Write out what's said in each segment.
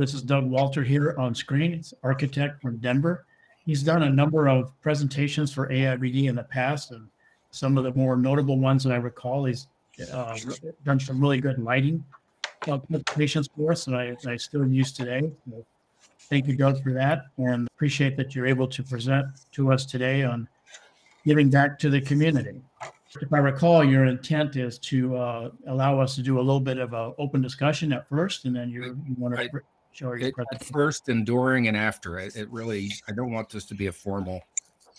This is Doug Walter here on screen. He's an architect from Denver. He's done a number of presentations for AIBD in the past, and some of the more notable ones that I recall, he's done some really good lighting presentations for us, and I still use today. So thank you, Doug, for that, and appreciate that you're able to present to us today on giving back to the community. If I recall, your intent is to allow us to do a little bit of an open discussion at first, and then you want to show your presentation. At first and during and after. I don't want this to be a formal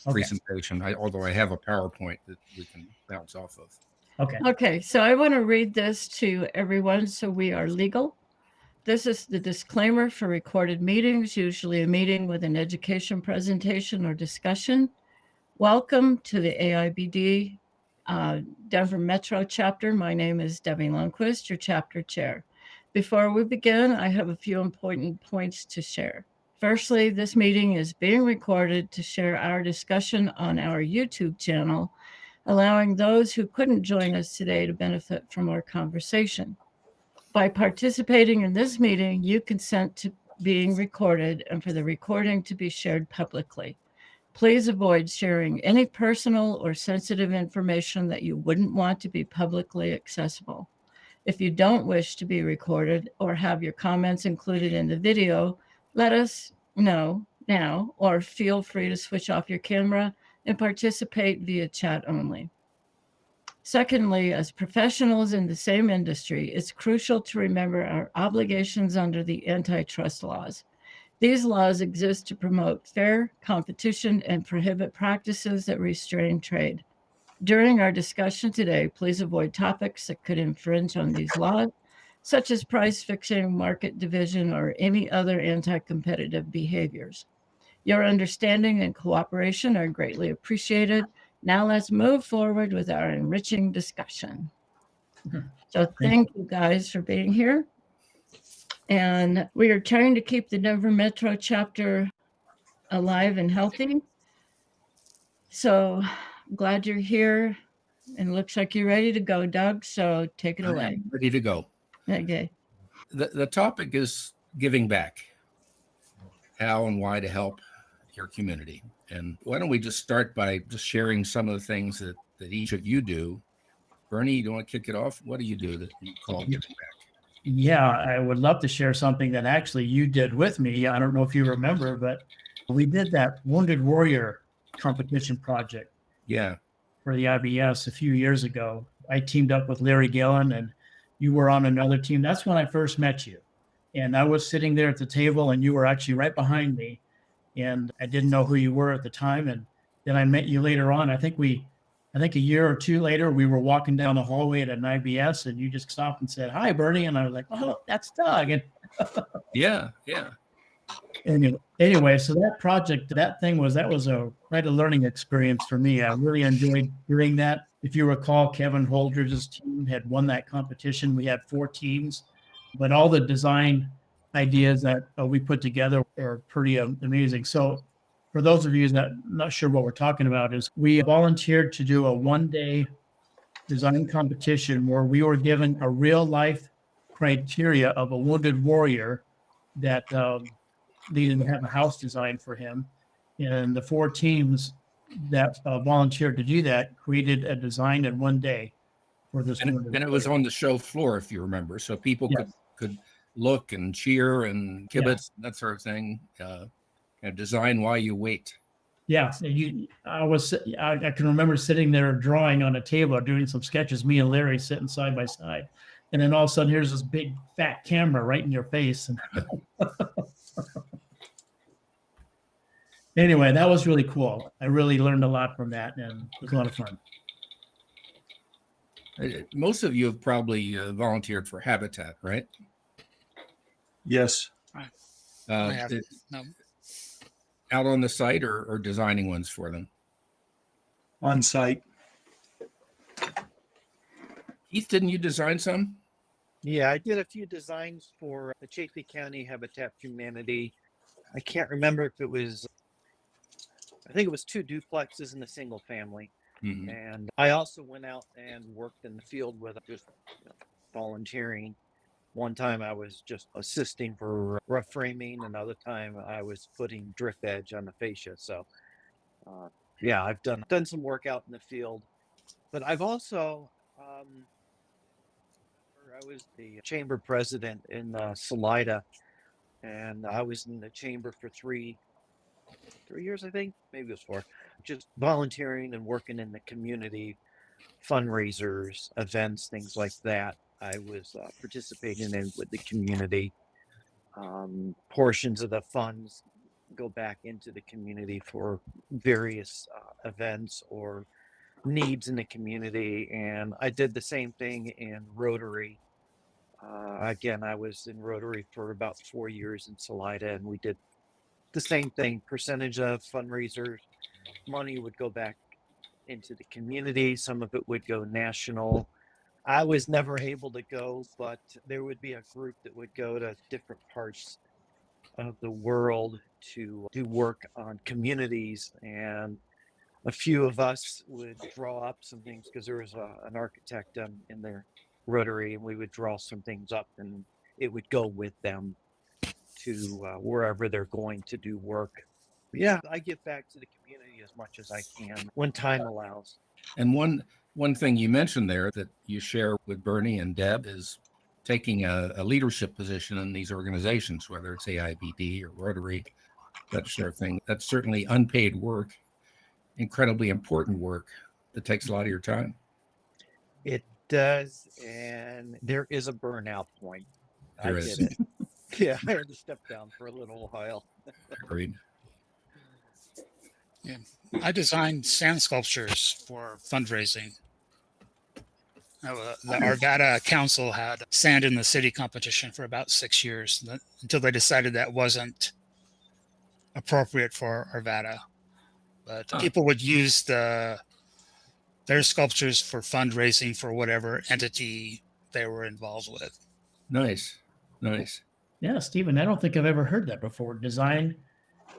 presentation, although I have a PowerPoint that we can bounce off of. Okay, so I want to read this to everyone so we are legal. This is the disclaimer for recorded meetings, usually a meeting with an education presentation or discussion. Welcome to the AIBD Denver Metro chapter. My name is Debbie Lundquist, your chapter chair. Before we begin, I have a few important points to share. Firstly, this meeting is being recorded to share our discussion on our YouTube channel, allowing those who couldn't join us today to benefit from our conversation. By participating in this meeting, you consent to being recorded and for the recording to be shared publicly. Please avoid sharing any personal or sensitive information that you wouldn't want to be publicly accessible. If you don't wish to be recorded or have your comments included in the video, let us know now, or feel free to switch off your camera and participate via chat only. Secondly, as professionals in the same industry, it's crucial to remember our obligations under the antitrust laws. These laws exist to promote fair competition and prohibit practices that restrain trade. During our discussion today, please avoid topics that could infringe on these laws, such as price fixing, market division, or any other anti-competitive behaviors. Your understanding and cooperation are greatly appreciated. Now let's move forward with our enriching discussion. So thank you guys for being here. And we are trying to keep the Denver Metro chapter alive and healthy. So I'm glad you're here, and looks like you're ready to go, Doug. So take it away. I'm ready to go. Okay. The topic is giving back. How and why to help your community. And why don't we just start by just sharing some of the things that each of you do. Bernie, you want to kick it off? What do you do that you call giving back? Yeah, I would love to share something that actually you did with me. I don't know if you remember, but we did that Wounded Warrior competition project. Yeah. For the IBS a few years ago. I teamed up with Larry Gillen, and you were on another team. That's when I first met you. And I was sitting there at the table, and you were actually right behind me. And I didn't know who you were at the time. And then I met you later on. I think a year or two later, we were walking down the hallway at an IBS, and you just stopped and said, "Hi, Bernie." And I was like, "Oh, that's Doug." And yeah. Anyway, so that project, that was quite a learning experience for me. I really enjoyed doing that. If you recall, Kevin Holdridge's team had won that competition. We had 4 teams, but all the design ideas that we put together are pretty amazing. So for those of you that are not sure what we're talking about, is we volunteered to do a 1-day design competition where we were given a real life criteria of a wounded warrior that needed to have a house designed for him. And the 4 teams that volunteered to do that created a design in 1 day for this. And it was on the show floor, if you remember, so people could look and cheer and kibitz, that sort of thing. And design while you wait. Yeah, I can remember sitting there drawing on a table or doing some sketches, me and Larry sitting side by side. And then all of a sudden, here's this big fat camera right in your face. And anyway, that was really cool. I really learned a lot from that, and it was a lot of fun. Most of you have probably volunteered for Habitat, right? Yes. Out on the site or designing ones for them? On site. Keith, didn't you design some? Yeah, I did a few designs for the Chaffee County Habitat for Humanity. I can't remember if it was, I think it was 2 duplexes in a single family. Mm-hmm. And I also went out and worked in the field with just volunteering. One time I was just assisting for rough framing, another time I was putting drip edge on the fascia. So, yeah, I've done some work out in the field, but I've also I was the chamber president in Salida, and I was in the chamber for 3 years, I think, maybe it was 4, just volunteering and working in the community, fundraisers, events, things like that. I was participating in with the community. Portions of the funds go back into the community for various events or needs in the community. And I did the same thing in Rotary. Again, I was in Rotary for about 4 years in Salida, and we did the same thing. Percentage of fundraisers money would go back into the community. Some of it would go national. I was never able to go, but there would be a group that would go to different parts of the world to do work on communities. And a few of us would draw up some things because there was an architect in their Rotary, and we would draw some things up, and it would go with them to wherever they're going to do work. Yeah, I give back to the community as much as I can when time allows. And one thing you mentioned there that you share with Bernie and Deb is taking a leadership position in these organizations, whether it's AIBD or Rotary, that sort of thing. That's certainly unpaid work, incredibly important work that takes a lot of your time. It does, and there is a burnout point. There I is. get it. Yeah, I had to step down for a little while. Agreed. Yeah. I designed sand sculptures for fundraising. The Arvada Council had sand in the city competition for about 6 years until they decided that wasn't appropriate for Arvada. But people would use their sculptures for fundraising for whatever entity they were involved with. Nice. Yeah, Stephen, I don't think I've ever heard that before. Design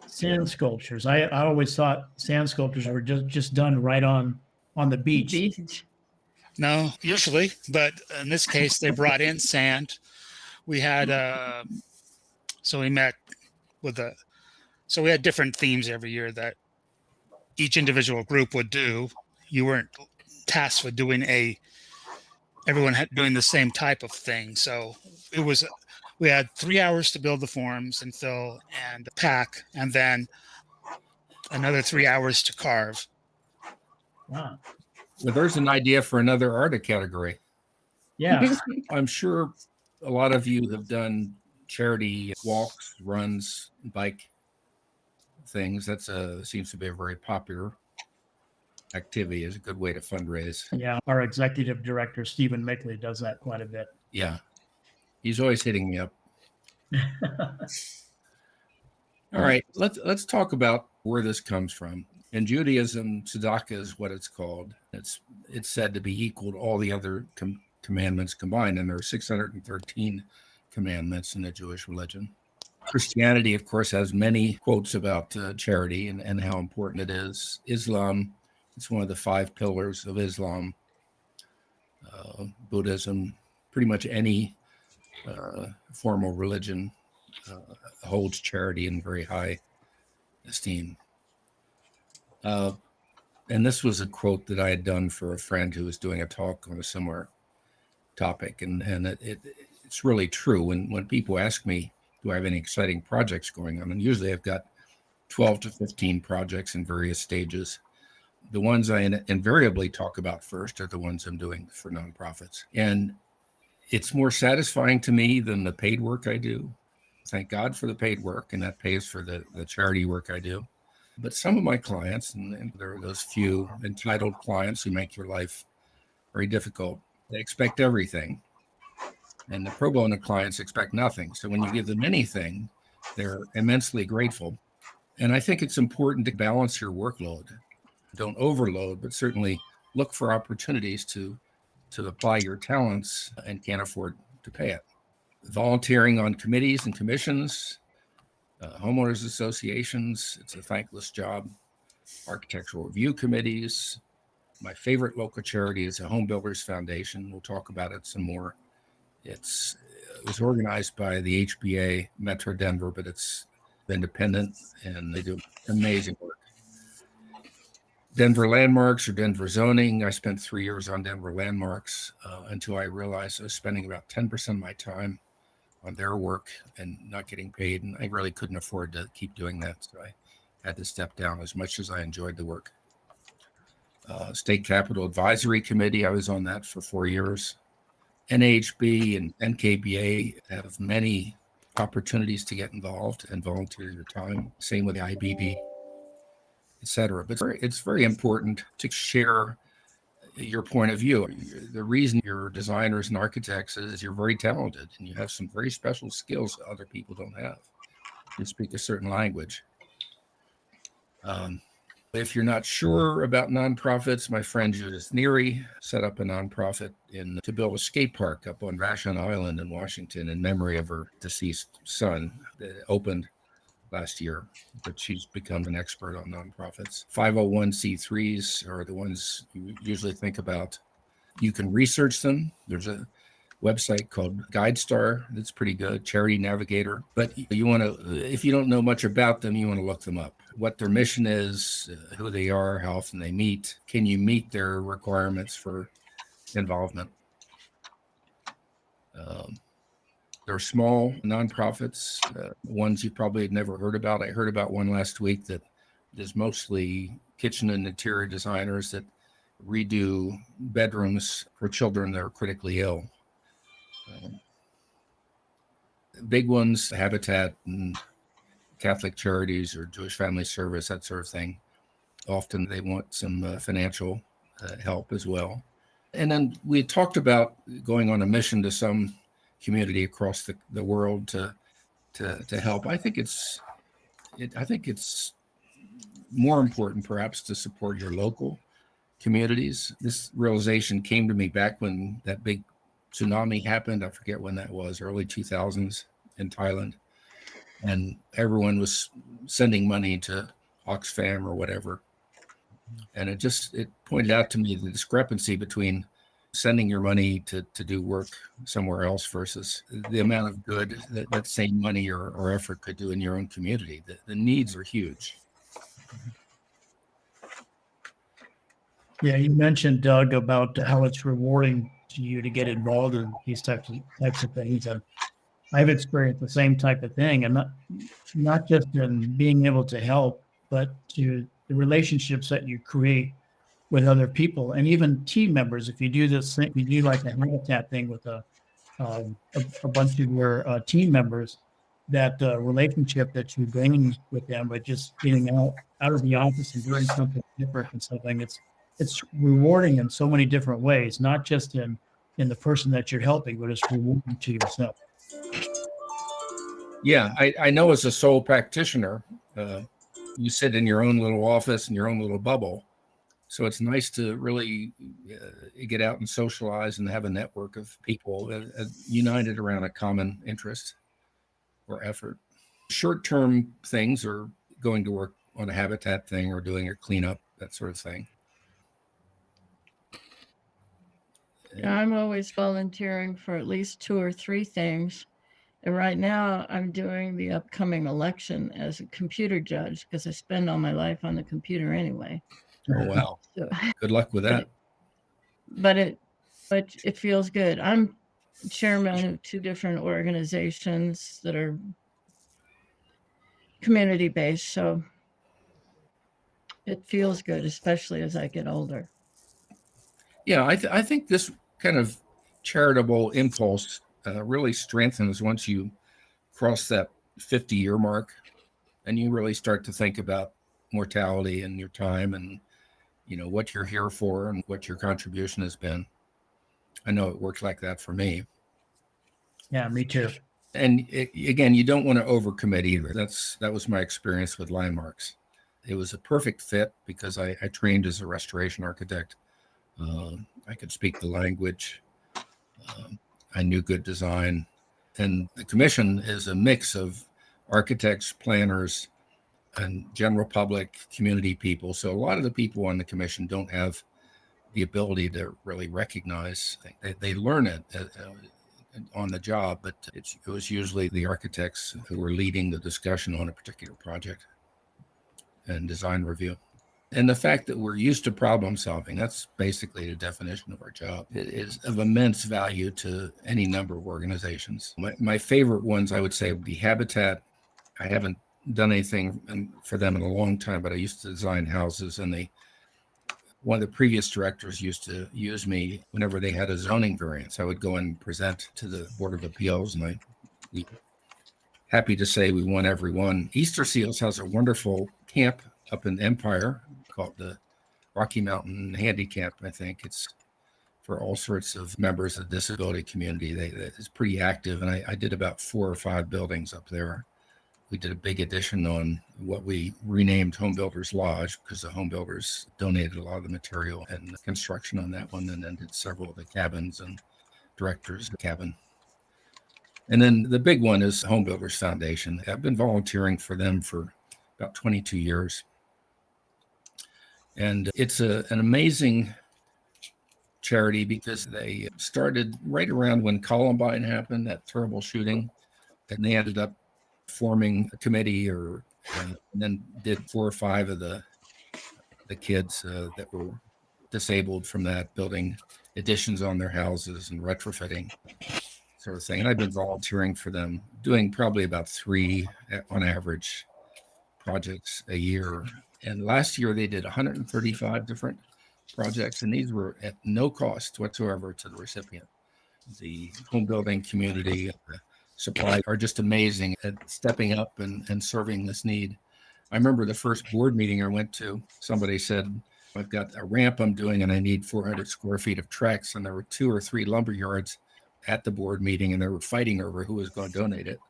sand sculptures. I always thought sand sculptures were just done right on the beach. No, usually, but in this case, they brought in sand. We had, so we met with so we had different themes every year that each individual group would do. You weren't tasked with doing everyone had doing the same type of thing. So we had 3 hours to build the forms and fill and pack, and then another 3 hours to carve. Wow. Well, there's an idea for another art category. Yeah. I'm sure a lot of you have done charity walks, runs, bike things. That's seems to be a very popular activity. Is a good way to fundraise. Yeah. Our executive director, Stephen Mickley, does that quite a bit. Yeah. He's always hitting me up. All right, let's talk about where this comes from. In Judaism, tzedakah is what it's called. It's said to be equal to all the other commandments combined, and there are 613 commandments in the Jewish religion. Christianity, of course, has many quotes about charity and how important it is. Islam, it's one of the 5 pillars of Islam. Buddhism, pretty much any formal religion holds charity in very high esteem. And this was a quote that I had done for a friend who was doing a talk on a similar topic. And it's really true. When people ask me, do I have any exciting projects going on? And usually I've got 12 to 15 projects in various stages. The ones I invariably talk about first are the ones I'm doing for nonprofits. And it's more satisfying to me than the paid work I do. Thank God for the paid work, and that pays for the charity work I do. But some of my clients, and there are those few entitled clients who make your life very difficult, they expect everything. And the pro bono clients expect nothing. So when you give them anything, they're immensely grateful. And I think it's important to balance your workload. Don't overload, but certainly look for opportunities to apply your talents and can't afford to pay it. Volunteering on committees and commissions, homeowners associations, it's a thankless job. Architectural review committees. My favorite local charity is the Home Builders Foundation. We'll talk about it some more. It's was organized by the HBA Metro Denver, but it's independent and they do amazing work. Denver Landmarks or Denver Zoning. I spent 3 years on Denver Landmarks until I realized I was spending about 10% of my time on their work and not getting paid. And I really couldn't afford to keep doing that. So I had to step down as much as I enjoyed the work. State Capital Advisory Committee. I was on that for 4 years. NAHB and NKBA have many opportunities to get involved and volunteer your time. Same with the AIBD, etc. But it's very important to share your point of view. The reason you're designers and architects is you're very talented and you have some very special skills that other people don't have. You speak a certain language. If you're not sure about nonprofits, my friend Judith Neary set up a nonprofit to build a skate park up on Vashon Island in Washington in memory of her deceased son. That opened last year, but she's become an expert on nonprofits. 501c3s are the ones you usually think about. You can research them. There's a website called GuideStar that's pretty good, Charity Navigator. But you want to, if you don't know much about them, you want to look them up. What their mission is, who they are, how often they meet. Can you meet their requirements for involvement? They're small nonprofits, ones you probably had never heard about. I heard about one last week that is mostly kitchen and interior designers that redo bedrooms for children that are critically ill. Big ones, Habitat and Catholic Charities or Jewish Family Service, that sort of thing. Often they want some financial help as well. And then we talked about going on a mission to some community across the world to help. I think it's more important perhaps to support your local communities. This realization came to me back when that big tsunami happened. I forget when that was, early 2000s in Thailand. And everyone was sending money to Oxfam or whatever. And it pointed out to me the discrepancy between sending your money to do work somewhere else versus the amount of good that same money or effort could do in your own community. The needs are huge. Yeah, you mentioned, Doug, about how it's rewarding to you to get involved in these types of things. And I've experienced the same type of thing, and not just in being able to help, but to the relationships that you create with other people and even team members. If you do this thing, you do like a Habitat thing with a bunch of your team members, that relationship that you bring with them by just getting out of the office and doing something different and something, it's rewarding in so many different ways, not just in the person that you're helping, but it's rewarding to yourself. Yeah, I know as a sole practitioner, you sit in your own little office in your own little bubble. So it's nice to really get out and socialize and have a network of people united around a common interest or effort. Short-term things are going to work on a Habitat thing or doing a cleanup, that sort of thing. I'm always volunteering for at least 2 or 3 things. And right now I'm doing the upcoming election as a computer judge because I spend all my life on the computer anyway. Oh, wow. So, Good luck with that. but it feels good. I'm chairman of 2 different organizations that are community based. So it feels good, especially as I get older. Yeah, I think this kind of charitable impulse really strengthens once you cross that 50-year mark and you really start to think about mortality and your time and, you know, what you're here for and what your contribution has been. I know it works like that for me. Yeah, me too. And again, you don't want to overcommit either. That was my experience with Landmarks. It was a perfect fit because I trained as a restoration architect. I could speak the language. I knew good design. And the commission is a mix of architects, planners, and general public, community people. So a lot of the people on the commission don't have the ability to really recognize things. They learn it on the job, but it was usually the architects who were leading the discussion on a particular project and design review. And the fact that we're used to problem solving, that's basically the definition of our job. It is of immense value to any number of organizations. My favorite ones, I would say, would be Habitat. I haven't done anything for them in a long time, but I used to design houses, and one of the previous directors used to use me whenever they had a zoning variance. I would go and present to the Board of Appeals, and we happy to say we won every one. Easter Seals has a wonderful camp up in Empire called the Rocky Mountain Handicap. I think it's for all sorts of members of the disability community. It's pretty active, and I did about 4 or 5 buildings up there. We did a big addition on what we renamed Home Builders Lodge, because the home builders donated a lot of the material and the construction on that one, and then did several of the cabins and directors' cabin. And then the big one is Home Builders Foundation. I've been volunteering for them for about 22 years. And it's an amazing charity, because they started right around when Columbine happened, that terrible shooting, and they ended up forming a committee, and then did 4 or 5 of the kids that were disabled from that, building additions on their houses and retrofitting sort of thing. And I've been volunteering for them, doing probably about 3 on average projects a year. And last year they did 135 different projects, and these were at no cost whatsoever to the recipient. The home building community, the supply are just amazing at stepping up and serving this need. I remember the first board meeting I went to, somebody said, I've got a ramp I'm doing and I need 400 square feet of tracks. And there were 2 or 3 lumber yards at the board meeting, and they were fighting over who was going to donate it.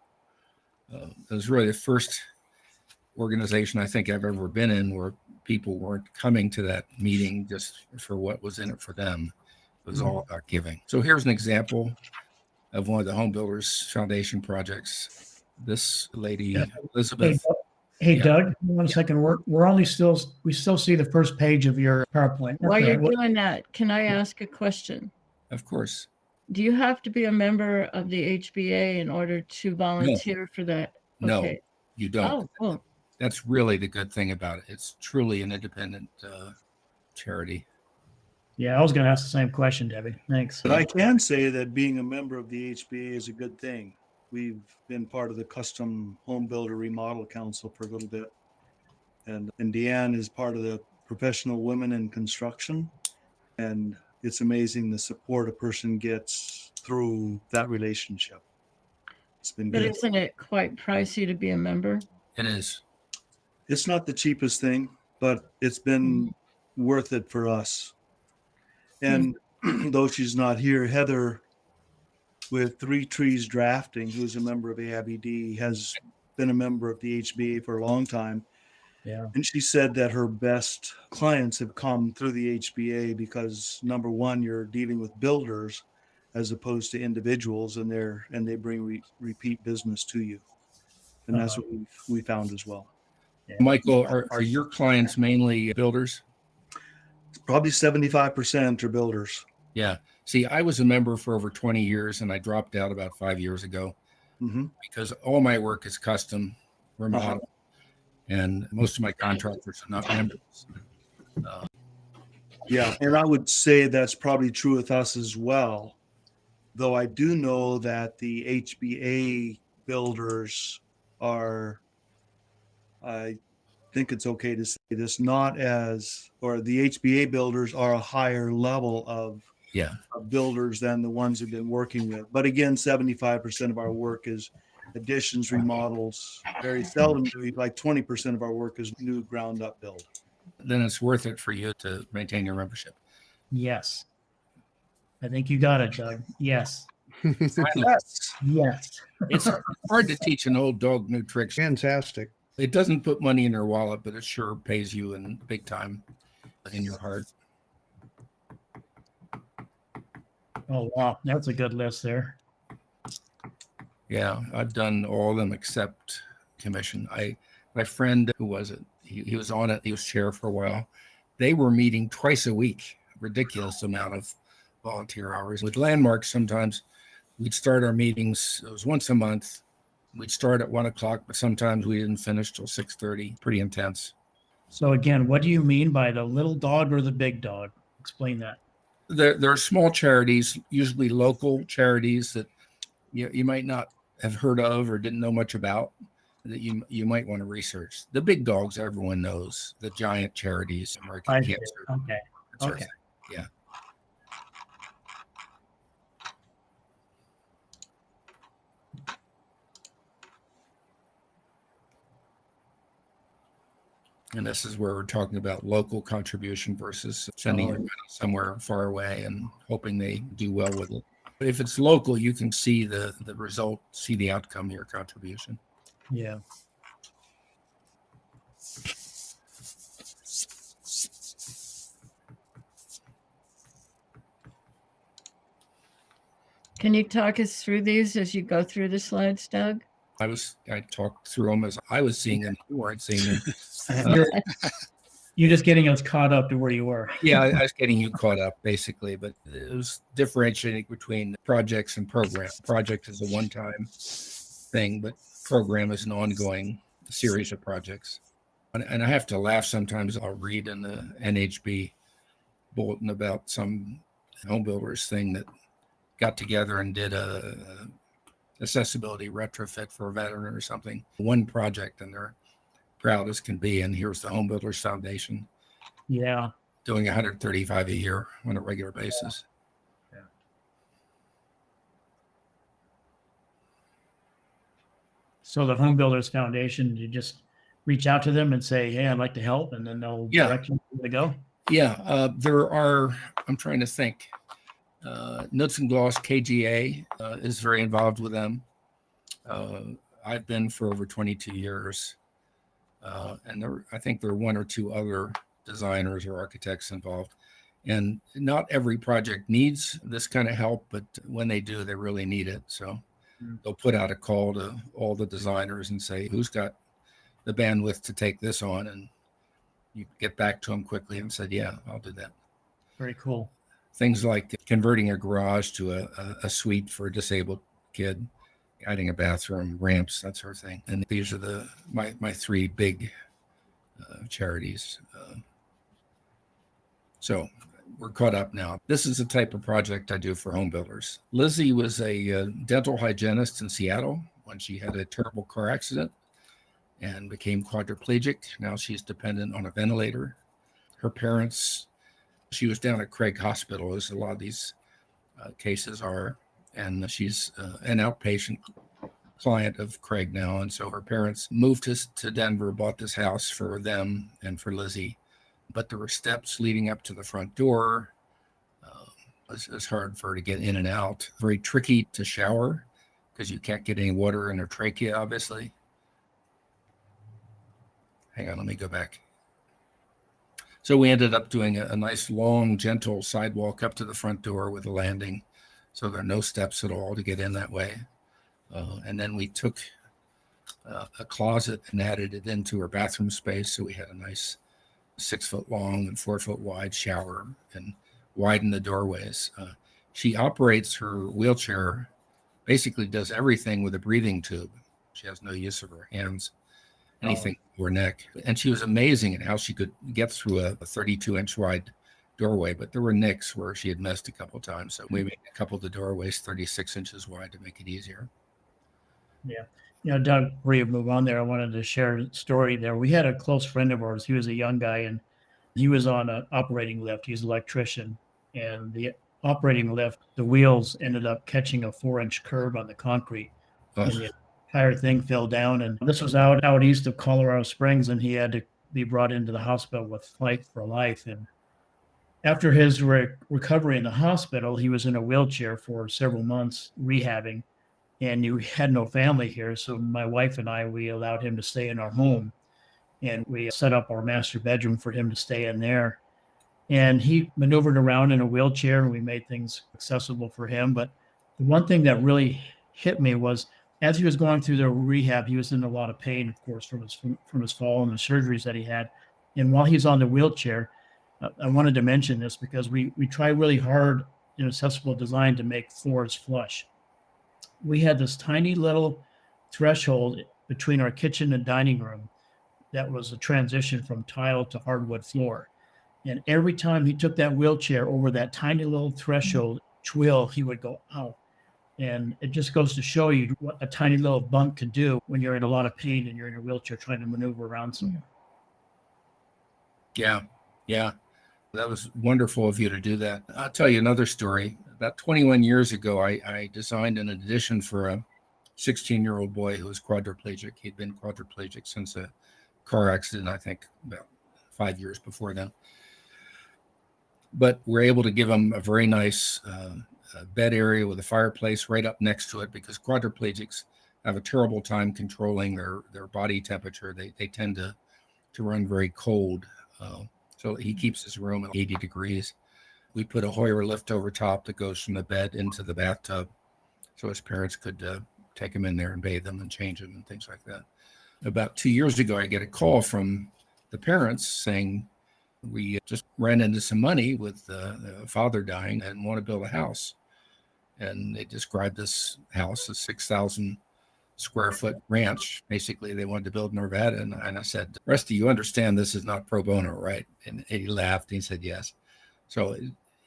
It was really the first organization I think I've ever been in where people weren't coming to that meeting just for what was in it for them. It was all about giving. So here's an example of one of the Home Builders Foundation projects. This lady, Elizabeth. Hey, Yeah. Doug, one second. We still see the first page of your PowerPoint. While Okay, you're doing that, can I ask a question? Of course. Do you have to be a member of the HBA in order to volunteer for that? No, Okay. you don't. Oh, cool. That's really the good thing about it. It's truly an independent charity. Yeah, I was going to ask the same question, Debbie. Thanks. But I can say that being a member of the HBA is a good thing. We've been part of the Custom Home Builder Remodel Council for a little bit. And Deanne is part of the Professional Women in Construction. And it's amazing the support a person gets through that relationship. It's been But good. isn't it quite pricey to be a member? It is. It's not the cheapest thing, but it's been worth it for us. And though she's not here, Heather with 3 Trees Drafting, who's a member of AIBD, has been a member of the HBA for a long time. Yeah. And she said that her best clients have come through the HBA because, number one, you're dealing with builders as opposed to individuals, and they bring repeat business to you. And that's what we found as well. Yeah. Michael, are your clients mainly builders? Probably 75% are builders. Yeah. See, I was a member for over 20 years, and I dropped out about 5 years ago because all my work is custom remodel, and most of my contractors are not members. Yeah, and I would say that's probably true with us as well. Though I do know that the HBA builders are, I think it's okay to say this, not as, or the HBA builders are a higher level of builders than the ones we've been working with. But again, 75% of our work is additions, remodels. Very seldom do we, like 20% of our work is new ground up build. Then it's worth it for you to maintain your membership. Yes. I think you got it, Doug. Yes. Yes. Yes. It's hard to teach an old dog new tricks. Fantastic. It doesn't put money in your wallet, but it sure pays you in big time in your heart. Oh, wow. That's a good list there. Yeah, I've done all of them except commission. My friend, who was it? He was on it. He was chair for a while. They were meeting twice a week. Ridiculous amount of volunteer hours. With Landmarks, sometimes we'd start our meetings. It was once a month. We'd start at 1:00, but sometimes we didn't finish till 6:30. Pretty intense. So again, what do you mean by the little dog or the big dog? Explain that. There are small charities, usually local charities that you might not have heard of or didn't know much about, that you might want to research. The big dogs everyone knows, the giant charities, American I see. Cancer. Okay. that sort of Okay. thing. Yeah. And this is where we're talking about local contribution versus sending your money somewhere far away and hoping they do well with it. But if it's local, you can see the result, see the outcome of your contribution. Yeah. Can you talk us through these as you go through the slides, Doug? I talked through them as I was seeing them. You weren't seeing them. You're just getting us caught up to where you were. Yeah, I was getting you caught up basically, but it was differentiating between projects and program. Project is a one-time thing, but program is an ongoing series of projects. And I have to laugh sometimes. I'll read in the NHB bulletin about some home builders thing that got together and did a accessibility retrofit for a veteran or something. One project, and they're proud as can be. And here's the Home Builders Foundation Yeah. doing 135 a year on a regular basis. Yeah. So the Home Builders Foundation, you just reach out to them and say, "Hey, I'd like to help," and then they'll direct you where to go. Yeah, there are. I'm trying to think. Nuts and Gloss KGA is very involved with them. I've been for over 22 years. And I think there are one or two other designers or architects involved. And not every project needs this kind of help, but when they do, they really need it. So they'll put out a call to all the designers and say, who's got the bandwidth to take this on? And you get back to them quickly and said, yeah, I'll do that. Very cool. Things like converting a garage to a suite for a disabled kid, adding a bathroom, ramps, that sort of thing. And these are my three big charities. So we're caught up now. This is the type of project I do for home builders. Lizzie was a dental hygienist in Seattle when she had a terrible car accident and became quadriplegic. Now she's dependent on a ventilator. Her parents, she was down at Craig Hospital, as a lot of these cases are. And she's an outpatient client of Craig now. And so her parents moved to Denver, bought this house for them and for Lizzie. But there were steps leading up to the front door. It's hard for her to get in and out. Very tricky to shower because you can't get any water in her trachea, obviously. Hang on, let me go back. So we ended up doing a nice, long, gentle sidewalk up to the front door with a landing. So there are no steps at all to get in that way. And then we took a closet and added it into her bathroom space. So we had a nice 6 foot long and 4 foot wide shower and widened the doorways. She operates her wheelchair, basically does everything with a breathing tube. She has no use of her hands, anything to her neck. And she was amazing at how she could get through a 32-inch wide doorway, but there were nicks where she had missed a couple of times. So we made a couple of the doorways 36 inches wide to make it easier. Yeah. You know, Doug, before you move on there, I wanted to share a story there. We had a close friend of ours. He was a young guy and he was on an operating lift. He's an electrician. And the operating lift, the wheels ended up catching a 4-inch curb on the concrete. Oh. And the entire thing fell down. And this was out east of Colorado Springs, and he had to be brought into the hospital with fight for life. And after his recovery in the hospital, he was in a wheelchair for several months rehabbing. And you had no family here. So my wife and I, we allowed him to stay in our home. And we set up our master bedroom for him to stay in there. And he maneuvered around in a wheelchair, and we made things accessible for him. But the one thing that really hit me was, as he was going through the rehab, he was in a lot of pain, of course, from his fall and the surgeries that he had. And while he's on the wheelchair, I wanted to mention this because we try really hard in accessible design to make floors flush. we had this tiny little threshold between our kitchen and dining room that was a transition from tile to hardwood floor. And every time he took that wheelchair over that tiny little threshold, he would go, ow. And it just goes to show you what a tiny little bump can do when you're in a lot of pain and you're in a wheelchair trying to maneuver around somewhere. Yeah. Yeah. That was wonderful of you to do that. I'll tell you another story. About 21 years ago, I designed an addition for a 16-year-old boy who was quadriplegic. He'd been quadriplegic since a car accident, I think about 5 years before then. But we're able to give him a very nice bed area with a fireplace right up next to it, because quadriplegics have a terrible time controlling their body temperature. They tend to run very cold. So he keeps his room at 80 degrees. We put a Hoyer lift over top that goes from the bed into the bathtub, so his parents could take him in there and bathe him and change him and things like that. About 2 years ago, I get a call from the parents saying, we just ran into some money with the father dying and want to build a house. And they described this house as 6,000 square foot ranch. Basically, they wanted to build in Nevada. And I said, Rusty, you understand this is not pro bono, right? And he laughed and he said, yes. So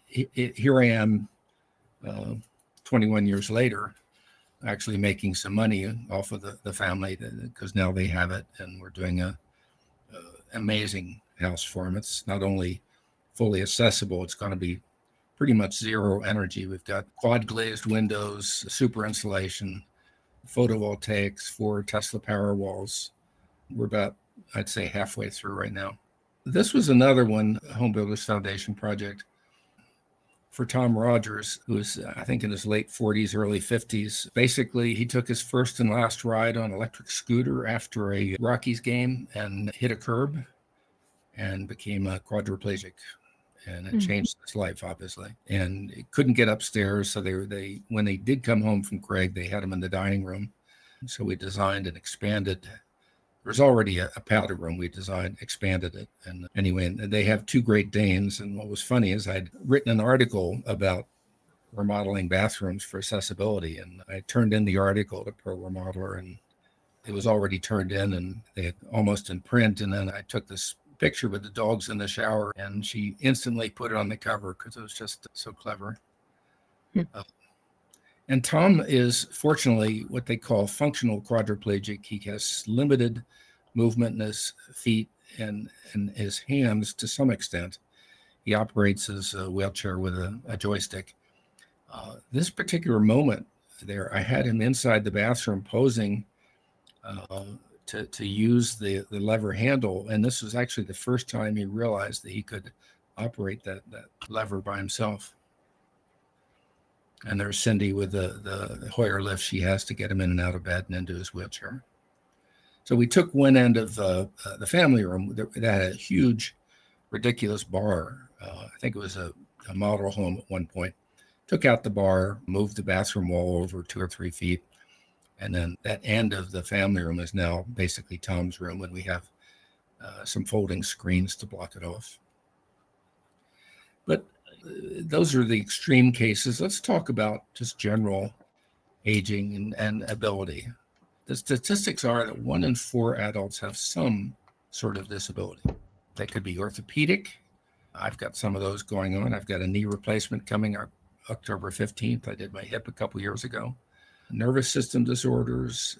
here I am 21 years later, actually making some money off of the family, because now they have it. And we're doing a amazing house for them. It's not only fully accessible, it's going to be pretty much zero energy. We've got quad glazed windows, super insulation, photovoltaics, 4 Tesla power walls. We're about, I'd say, halfway through right now. This was another one, Home Builders Foundation project for Tom Rogers, who was, I think, in his late 40s, early 50s. Basically, he took his first and last ride on an electric scooter after a Rockies game and hit a curb and became a quadriplegic. And it changed his life, obviously. And he couldn't get upstairs. So they when they did come home from Craig, they had him in the dining room. So we designed and expanded. There was already a powder room. We designed, expanded it. And anyway, they have 2 Great Danes. And what was funny is I'd written an article about remodeling bathrooms for accessibility. And I turned in the article to Pro Remodeler, and it was already turned in and they had almost in print. And then I took this picture with the dogs in the shower, and she instantly put it on the cover because it was just so clever. And Tom is fortunately what they call functional quadriplegic. He has limited movement in his feet and his hands to some extent. He operates his wheelchair with a joystick. This particular moment there, I had him inside the bathroom posing to use the lever handle. And this was actually the first time he realized that he could operate that lever by himself. And there's Cindy with the Hoyer lift she has to get him in and out of bed and into his wheelchair. So we took one end of the family room that had a huge, ridiculous bar. I think it was a model home at one point. Took out the bar, moved the bathroom wall over 2 or 3 feet. And then that end of the family room is now basically Tom's room, and we have some folding screens to block it off. But those are the extreme cases. Let's talk about just general aging and ability. The statistics are that 1 in 4 adults have some sort of disability. That could be orthopedic. I've got some of those going on. I've got a knee replacement coming up October 15th. I did my hip a couple years ago. Nervous system disorders,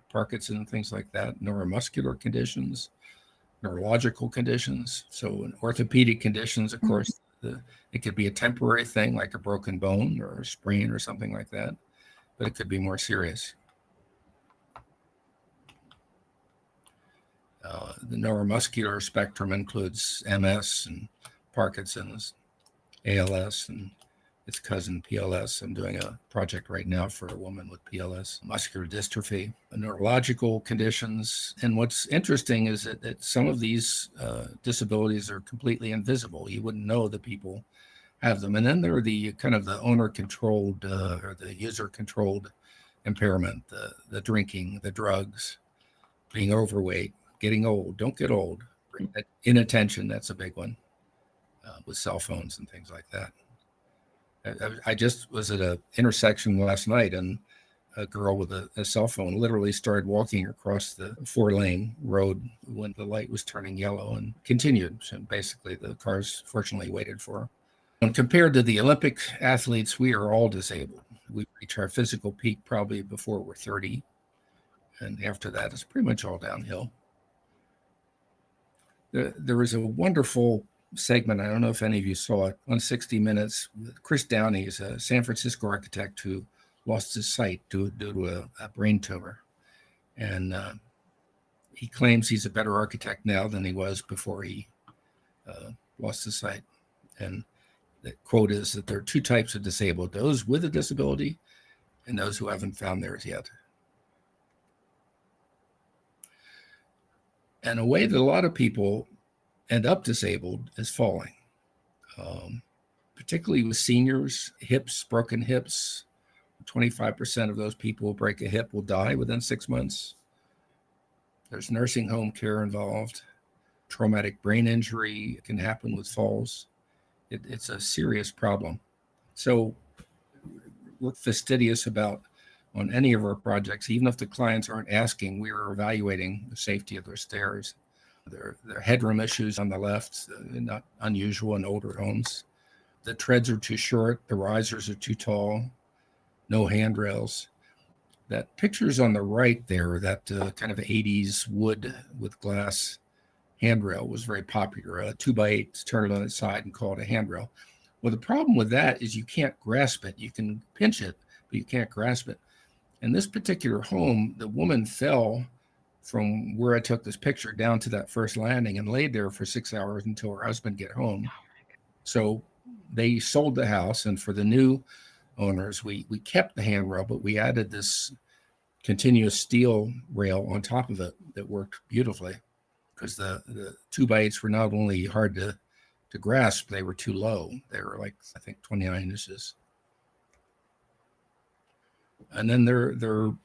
Parkinson, things like that, neuromuscular conditions, neurological conditions. So in orthopedic conditions, of course, it could be a temporary thing like a broken bone or a sprain or something like that, but it could be more serious. The neuromuscular spectrum includes MS and Parkinson's, ALS, and its cousin PLS. I'm doing a project right now for a woman with PLS, muscular dystrophy, neurological conditions. And what's interesting is that some of these disabilities are completely invisible. You wouldn't know that people have them. And then there are the kind of the owner-controlled or the user-controlled impairment, the drinking, the drugs, being overweight, getting old. Don't get old. Inattention, that's a big one with cell phones and things like that. I just was at an intersection last night, and a girl with a cell phone literally started walking across the 4-lane road when the light was turning yellow and continued. So basically, the cars fortunately waited for her. And compared to the Olympic athletes, we are all disabled. We reach our physical peak probably before we're 30. And after that, it's pretty much all downhill. There was a wonderful segment, I don't know if any of you saw it, on 60 Minutes. Chris Downey is a San Francisco architect who lost his sight due to a brain tumor. And he claims he's a better architect now than he was before he lost his sight. And the quote is that there are two types of disabled, those with a disability and those who haven't found theirs yet. And a way that a lot of people end up disabled is falling, particularly with seniors, broken hips. 25% of those people who break a hip will die within 6 months. There's nursing home care involved. Traumatic brain injury can happen with falls. It's a serious problem. So we're fastidious about, on any of our projects, even if the clients aren't asking, we are evaluating the safety of their stairs. There are headroom issues on the left, not unusual in older homes. The treads are too short, the risers are too tall, no handrails. That picture's on the right there, that kind of 80s wood with glass handrail was very popular. A 2x8 turn it on its side and call it a handrail. Well, the problem with that is you can't grasp it. You can pinch it, but you can't grasp it. In this particular home, the woman fell from where I took this picture down to that first landing and laid there for 6 hours until her husband got home. So they sold the house, and for the new owners, we kept the handrail, but we added this continuous steel rail on top of it that worked beautifully, because the 2x8s were not only hard to grasp, they were too low. They were like, I think, 29 inches. And then there are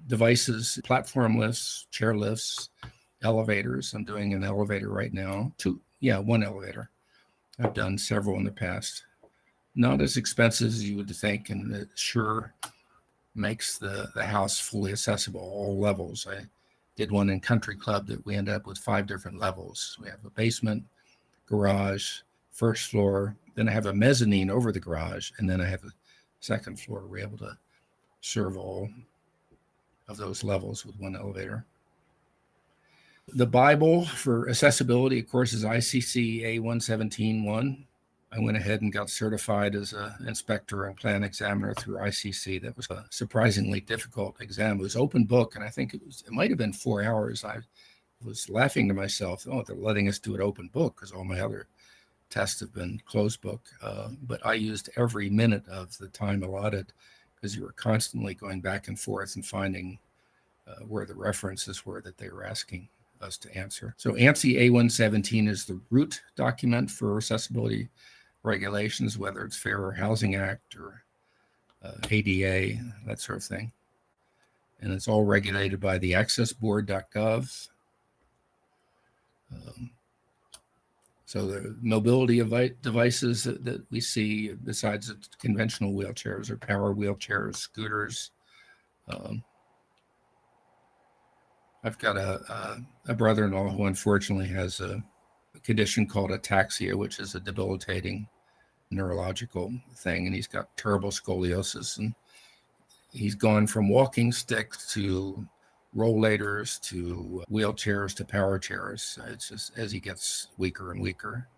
devices, platform lifts, chair lifts, elevators. I'm doing an elevator right now. One elevator. I've done several in the past. Not as expensive as you would think, and it sure makes the house fully accessible, all levels. I did one in Country Club that we ended up with 5 different levels. We have a basement, garage, first floor, then I have a mezzanine over the garage, and then I have a second floor. We're able to serve all of those levels with one elevator. The Bible for accessibility, of course, is ICC A1171. I went ahead and got certified as an inspector and plan examiner through ICC. That was a surprisingly difficult exam. It was open book, and I think it might have been 4 hours. I was laughing to myself, oh, they're letting us do it open book, because all my other tests have been closed book. But I used every minute of the time allotted, because you were constantly going back and forth and finding where the references were that they were asking us to answer. So ANSI A117 is the root document for accessibility regulations, whether it's Fair Housing Act or ADA, that sort of thing. And it's all regulated by the accessboard.gov. So the mobility devices that we see, besides the conventional wheelchairs, are power wheelchairs, scooters. I've got a brother-in-law who unfortunately has a condition called ataxia, which is a debilitating neurological thing, and he's got terrible scoliosis, and he's gone from walking sticks to rollators to wheelchairs to power chairs. It's just as he gets weaker and weaker.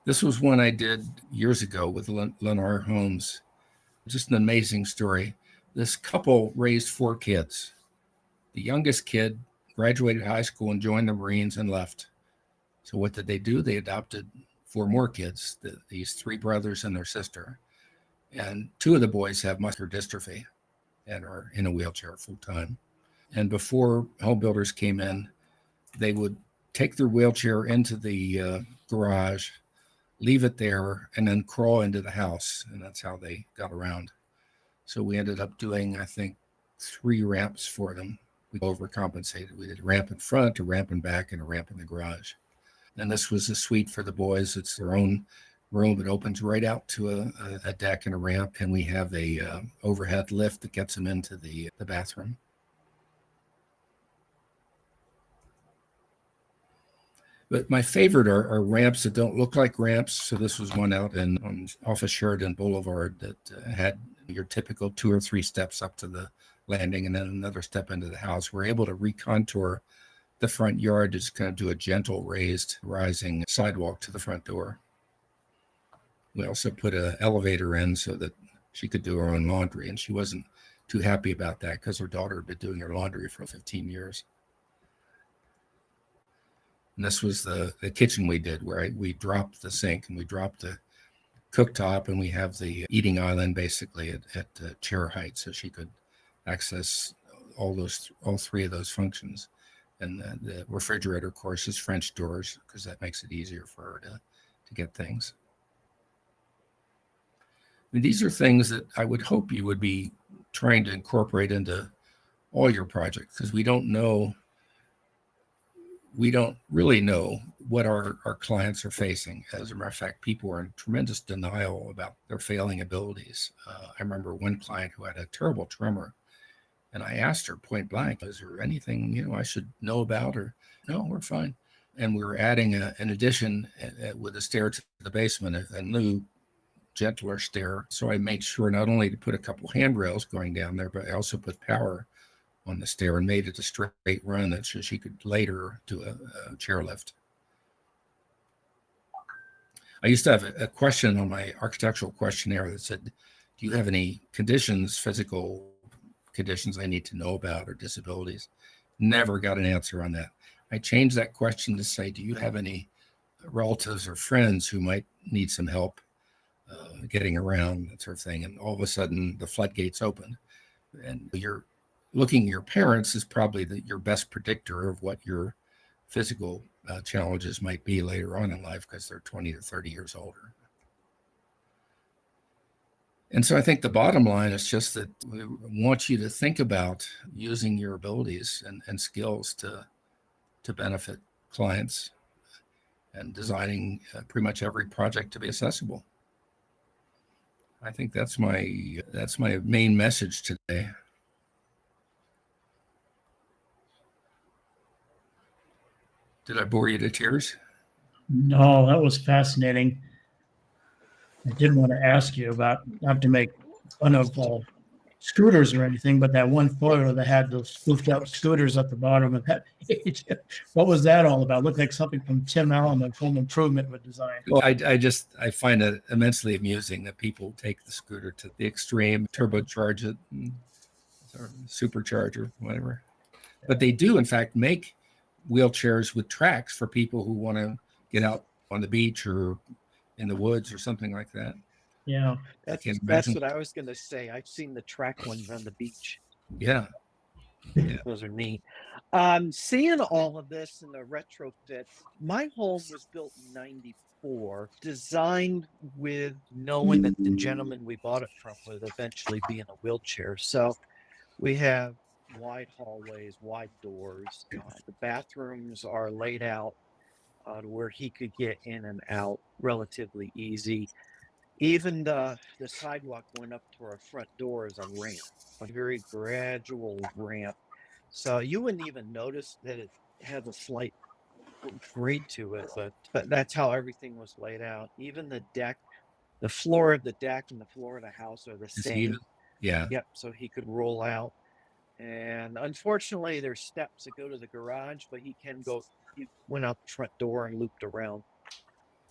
This was one I did years ago with Lennar Homes. Just an amazing story. This couple raised 4 kids. The youngest kid graduated high school and joined the Marines and left. So what did they do? They adopted 4 more kids, these 3 brothers and their sister. And 2 of the boys have muscular dystrophy and are in a wheelchair full time. And before home builders came in, they would take their wheelchair into the garage, leave it there, and then crawl into the house. And that's how they got around. So we ended up doing, I think, 3 ramps for them. We overcompensated. We did a ramp in front, a ramp in back, and a ramp in the garage. And this was a suite for the boys. It's their own room that opens right out to a deck and a ramp, and we have a overhead lift that gets them into the bathroom. But my favorite are ramps that don't look like ramps. So this was one out off of Sheridan Boulevard that had your typical 2 or 3 steps up to the landing and then another step into the house. We're able to recontour the front yard to just kind of do a gentle raised rising sidewalk to the front door. We also put an elevator in so that she could do her own laundry, and she wasn't too happy about that because her daughter had been doing her laundry for 15 years. And this was the kitchen we did, where we dropped the sink and we dropped the cooktop, and we have the eating island basically at chair height, so she could access all 3 of those functions. And the refrigerator, of course, is French doors because that makes it easier for her to get things. I mean, these are things that I would hope you would be trying to incorporate into all your projects, because we don't really know what our clients are facing. As a matter of fact, people are in tremendous denial about their failing abilities. I remember one client who had a terrible tremor, and I asked her point blank, is there anything I should know about? Or no, we're fine. And we were adding an addition with a stair to the basement, a new gentler stair. So I made sure not only to put a couple handrails going down there, but I also put power on the stair and made it a straight run that so she could later do a chairlift. I used to have a question on my architectural questionnaire that said, do you have any physical conditions I need to know about, or disabilities? Never got an answer on that. I changed that question to say, do you have any relatives or friends who might need some help getting around, that sort of thing? And all of a sudden the floodgates open, and you're looking at your parents is probably your best predictor of what your physical challenges might be later on in life, because they're 20 to 30 years older. And so I think the bottom line is just that we want you to think about using your abilities and skills to benefit clients, and designing pretty much every project to be accessible. I think that's my main message today. Did I bore you to tears? No, that was fascinating. I did want to ask you about, not to make fun of scooters or anything, but that one photo that had those scooped up scooters at the bottom of that page. What was that all about? Looked like something from Tim Allen of Home Improvement would design. Well, I find it immensely amusing that people take the scooter to the extreme, turbocharge it, or supercharger, whatever. But they do, in fact, make wheelchairs with tracks for people who want to get out on the beach or in the woods or something like that. Yeah. That's what I was going to say. I've seen the track ones on the beach. Yeah. Those are neat. Seeing all of this in the retrofit, my home was built in 94, designed with knowing that the gentleman we bought it from would eventually be in a wheelchair. So we have wide hallways, wide doors. The bathrooms are laid out to where he could get in and out relatively easy. Even the sidewalk went up to our front door as a ramp, a very gradual ramp. So you wouldn't even notice that it had a slight grade to it, but that's how everything was laid out. Even the deck, the floor of the deck and the floor of the house are the same. Yeah. Yep. So he could roll out. And unfortunately, there's steps that go to the garage, but he went out the front door and looped around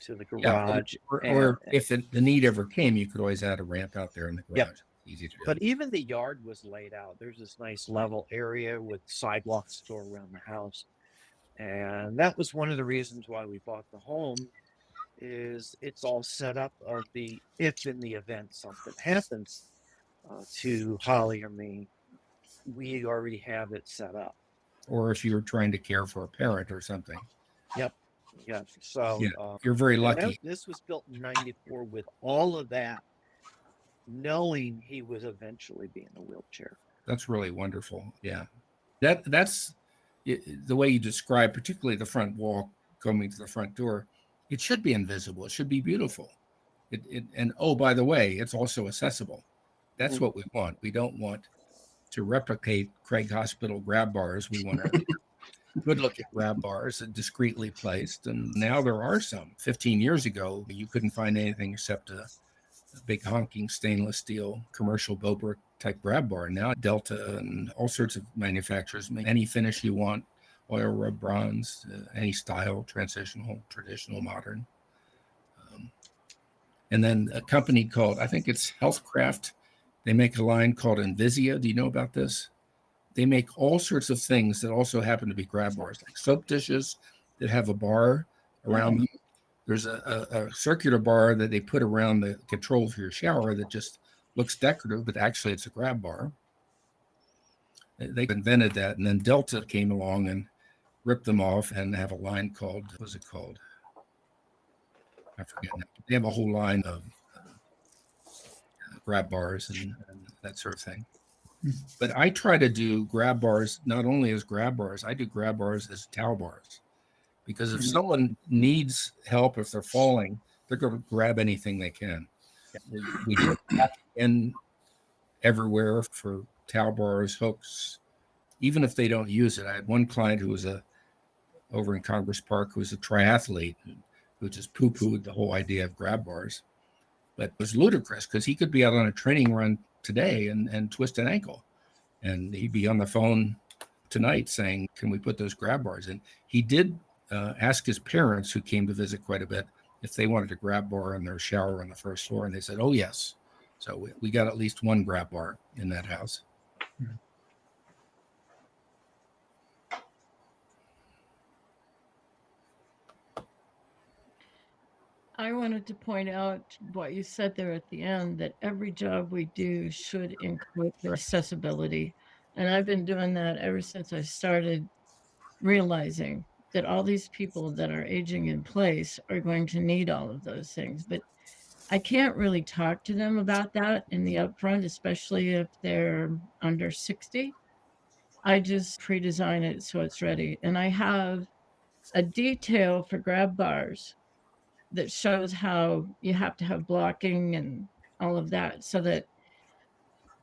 to the garage. Yeah, or if the need ever came, you could always add a ramp out there in the garage. Yep. Easy to do. But even the yard was laid out. There's this nice level area with sidewalks to go around the house. And that was one of the reasons why we bought the home, is it's all set up if in the event something happens to Holly or me, we already have it set up. Or if you're trying to care for a parent or something. Yep. Yeah. So you're very lucky. This was built in 94 with all of that, knowing he would eventually be in a wheelchair. That's really wonderful. Yeah. That's the way you describe, particularly the front wall coming to the front door. It should be invisible. It should be beautiful. And oh, by the way, it's also accessible. That's what we want. We don't want to replicate Craig Hospital grab bars. We want to good looking grab bars and discreetly placed. And now there are some. 15 years ago, you couldn't find anything except a big honking stainless steel commercial Bobrick type grab bar. Now Delta and all sorts of manufacturers make any finish you want, oil rub bronze, any style, transitional, traditional, modern. And then a company called, I think it's Healthcraft. They make a line called Invisia. Do you know about this? They make all sorts of things that also happen to be grab bars, like soap dishes that have a bar around them. There's a circular bar that they put around the control for your shower that just looks decorative, but actually it's a grab bar. They invented that, and then Delta came along and ripped them off and have a line called, what was it called? I forget now. They have a whole line of grab bars and that sort of thing. But I try to do grab bars not only as grab bars, I do grab bars as towel bars. Because if someone needs help, if they're falling, they're going to grab anything they can. We do it in everywhere for towel bars, hooks, even if they don't use it. I had one client who was over in Congress Park who was a triathlete who just poo-pooed the whole idea of grab bars. But it was ludicrous because he could be out on a training run today and twist an ankle. And he'd be on the phone tonight saying, can we put those grab bars in? He did ask his parents, who came to visit quite a bit, if they wanted a grab bar in their shower on the first floor. And they said, oh, yes. So we got at least one grab bar in that house. I wanted to point out what you said there at the end, that every job we do should include accessibility. And I've been doing that ever since I started realizing that all these people that are aging in place are going to need all of those things. But I can't really talk to them about that in the upfront, especially if they're under 60. I just pre-design it so it's ready. And I have a detail for grab bars that shows how you have to have blocking and all of that so that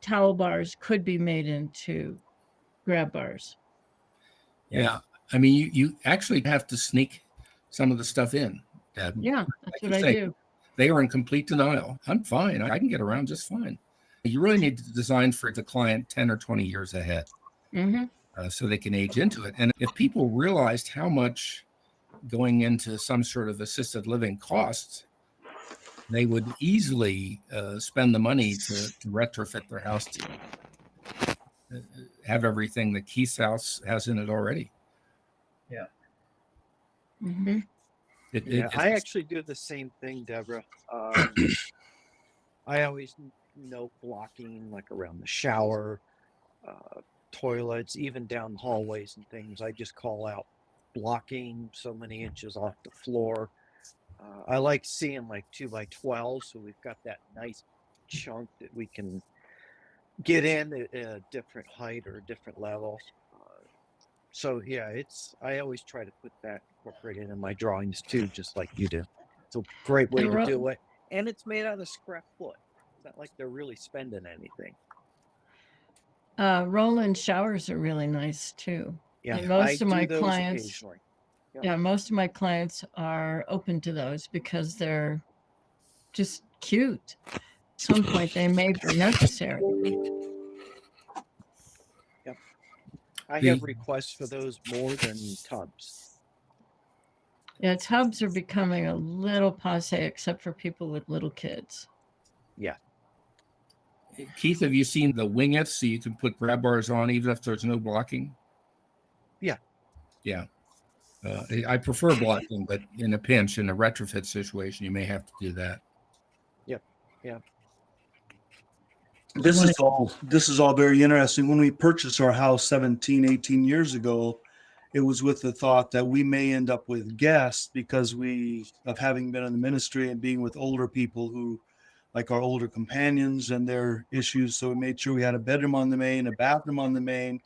towel bars could be made into grab bars. Yeah. I mean, you actually have to sneak some of the stuff in. Yeah, that's what I do. They are in complete denial. I'm fine. I can get around just fine. You really need to design for the client 10 or 20 years ahead so they can age into it. And if people realized how much going into some sort of assisted living costs, they would easily spend the money to retrofit their house to have everything that Keith's house has in it already. Yeah. I actually do the same thing, Deborah. I always note blocking like around the shower, toilets, even down hallways and things. I just call out blocking so many inches off the floor. I like seeing like 2x12, so we've got that nice chunk that we can get in at a different height or a different level. So yeah, I always try to put that incorporated in my drawings too, just like you do. It's a great way to do it, and it's made out of scrap wood. It's not like they're really spending anything. Roll-in showers are really nice too. Yeah, and most of my clients occasionally. Yeah, most of my clients are open to those because they're just cute. At some point, they may be necessary. Yep. I have requests for those more than tubs. Yeah, tubs are becoming a little passe, except for people with little kids. Yeah. Keith, have you seen the wingets so you can put grab bars on even if there's no blocking? Yeah. Yeah. I prefer blocking, but in a pinch, in a retrofit situation, you may have to do that. Yep. Yeah. This is all very interesting. When we purchased our house 17, 18 years ago, it was with the thought that we may end up with guests because of having been in the ministry and being with older people who like our older companions and their issues. So we made sure we had a bedroom on the main, a bathroom on the main.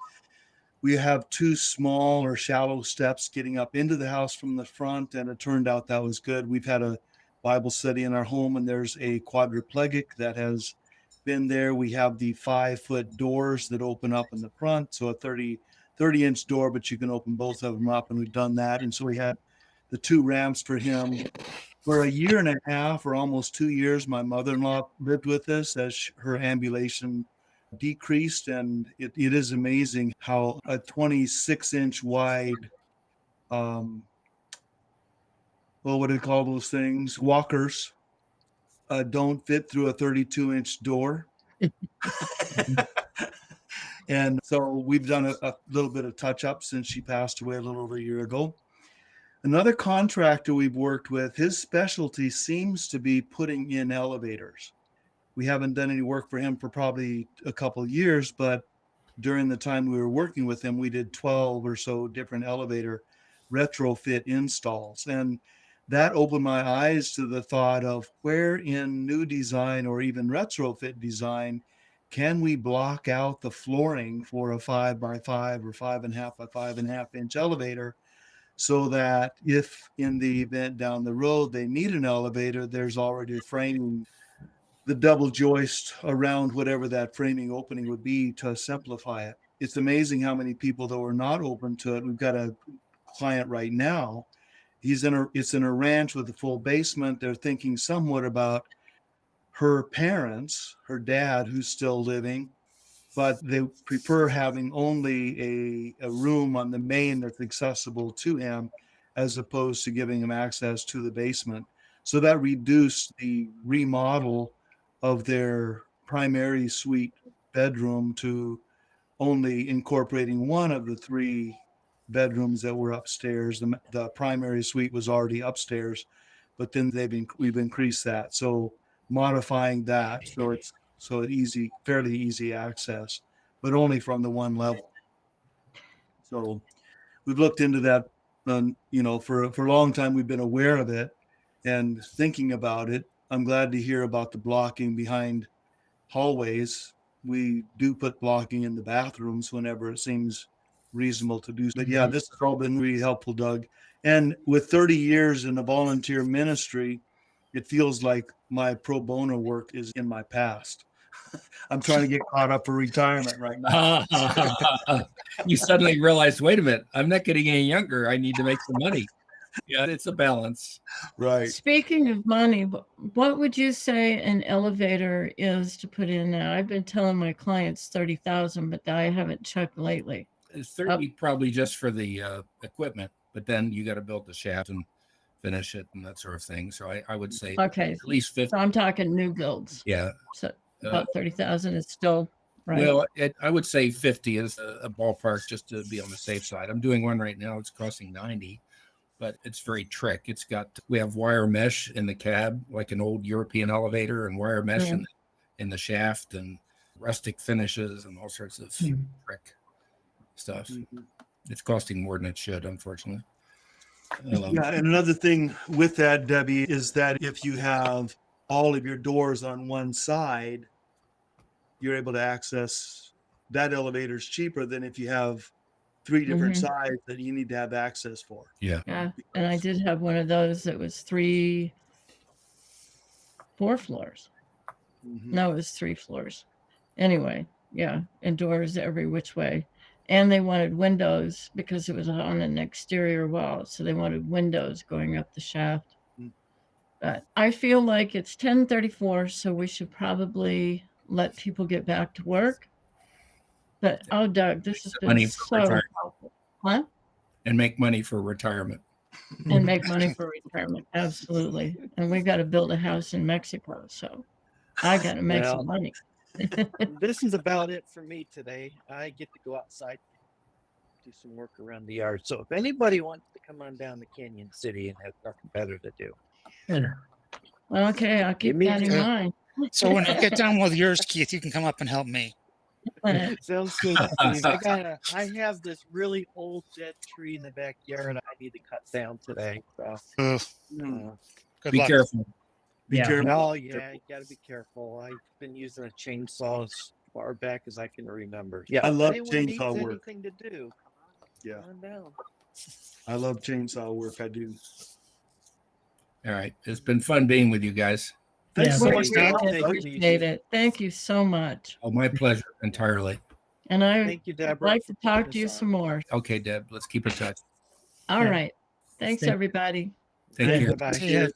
We have 2 small or shallow steps getting up into the house from the front, and it turned out that was good. We've had a Bible study in our home, and there's a quadriplegic that has been there. We have the 5-foot doors that open up in the front, so a 30-inch door, but you can open both of them up, and we've done that. And so we had the 2 ramps for him. For a year and a half or almost 2 years, my mother-in-law lived with us as her ambulation decreased, and it is amazing how a 26-inch wide what do they call those things, walkers, don't fit through a 32-inch door. And so we've done a little bit of touch up since she passed away a little over a year ago. Another contractor we've worked with, his specialty seems to be putting in elevators. We haven't done any work for him for probably a couple of years, but during the time we were working with him, we did 12 or so different elevator retrofit installs. And that opened my eyes to the thought of where in new design or even retrofit design can we block out the flooring for a 5x5 or 5.5 by 5.5 inch elevator, so that if in the event down the road they need an elevator, there's already framing, the double joist around whatever that framing opening would be to simplify it. It's amazing how many people that were not open to it. We've got a client right now. It's in a ranch with a full basement. They're thinking somewhat about her parents, her dad, who's still living, but they prefer having only a room on the main that's accessible to him, as opposed to giving him access to the basement. So that reduced the remodel of their primary suite bedroom to only incorporating one of the 3 bedrooms that were upstairs. The primary suite was already upstairs, but then we've increased that. So modifying that so it's fairly easy access, but only from the one level. So we've looked into that. For a long time we've been aware of it and thinking about it. I'm glad to hear about the blocking behind hallways. We do put blocking in the bathrooms whenever it seems reasonable to do. But yeah, this has all been really helpful, Doug. And with 30 years in a volunteer ministry, it feels like my pro bono work is in my past. I'm trying to get caught up for retirement right now. You suddenly realize, wait a minute, I'm not getting any younger. I need to make some money. Yeah, it's a balance. Right. Speaking of money, what would you say an elevator is to put in now? I've been telling my clients 30,000, but I haven't checked lately. It's 30 probably just for the equipment, but then you got to build the shaft and finish it and that sort of thing. So I would say Okay, at least 50. so I'm talking new builds. Yeah. So about 30,000 is still right. Well, I would say 50 is a ballpark just to be on the safe side. I'm doing one right now. It's costing 90, but it's very trick. We have wire mesh in the cab, like an old European elevator, and wire mesh in the shaft, and rustic finishes and all sorts of trick stuff. Mm-hmm. It's costing more than it should, unfortunately. Yeah, and another thing with that, Debbie, is that if you have all of your doors on one side, you're able to access that elevator is cheaper than if you have 3 different sides that you need to have access for. Yeah. Yeah, and I did have one of those that was 4 floors. Mm-hmm. No, it was 3 floors. Anyway, yeah, and doors every which way. And they wanted windows because it was on an exterior wall. So they wanted windows going up the shaft. But I feel like it's 10:34, so we should probably let people get back to work. But, oh, Doug, this has been so helpful. Huh? And make money for retirement. And make money for retirement. Absolutely. And we got to build a house in Mexico. So I got to make some money. This is about it for me today. I get to go outside, do some work around the yard. So if anybody wants to come on down to Canyon City and have nothing better to do. Okay, I'll keep that in mind. So when you get done with yours, Keith, you can come up and help me. Sounds good, Steve. I have this really old dead tree in the backyard I need to cut down today. So, Good Be luck. careful. Be careful. oh yeah, you gotta be careful. I've been using a chainsaw as far back as I can remember. Yeah, I love anyone chainsaw needs work. anything to do, Yeah, come on down. I love chainsaw work. I do. All right. It's been fun being with you guys. Thanks Yeah, so We much, really Deb. Thank you, appreciate Nishi. it. Thank you so much. Oh, my pleasure entirely. And I'd Thank you, Deborah. like to for putting talk to you this on. some more. Okay, Deb, let's keep in touch. All Yeah. right. Thanks, Stay- everybody. Take Yeah. care. Bye-bye. See ya.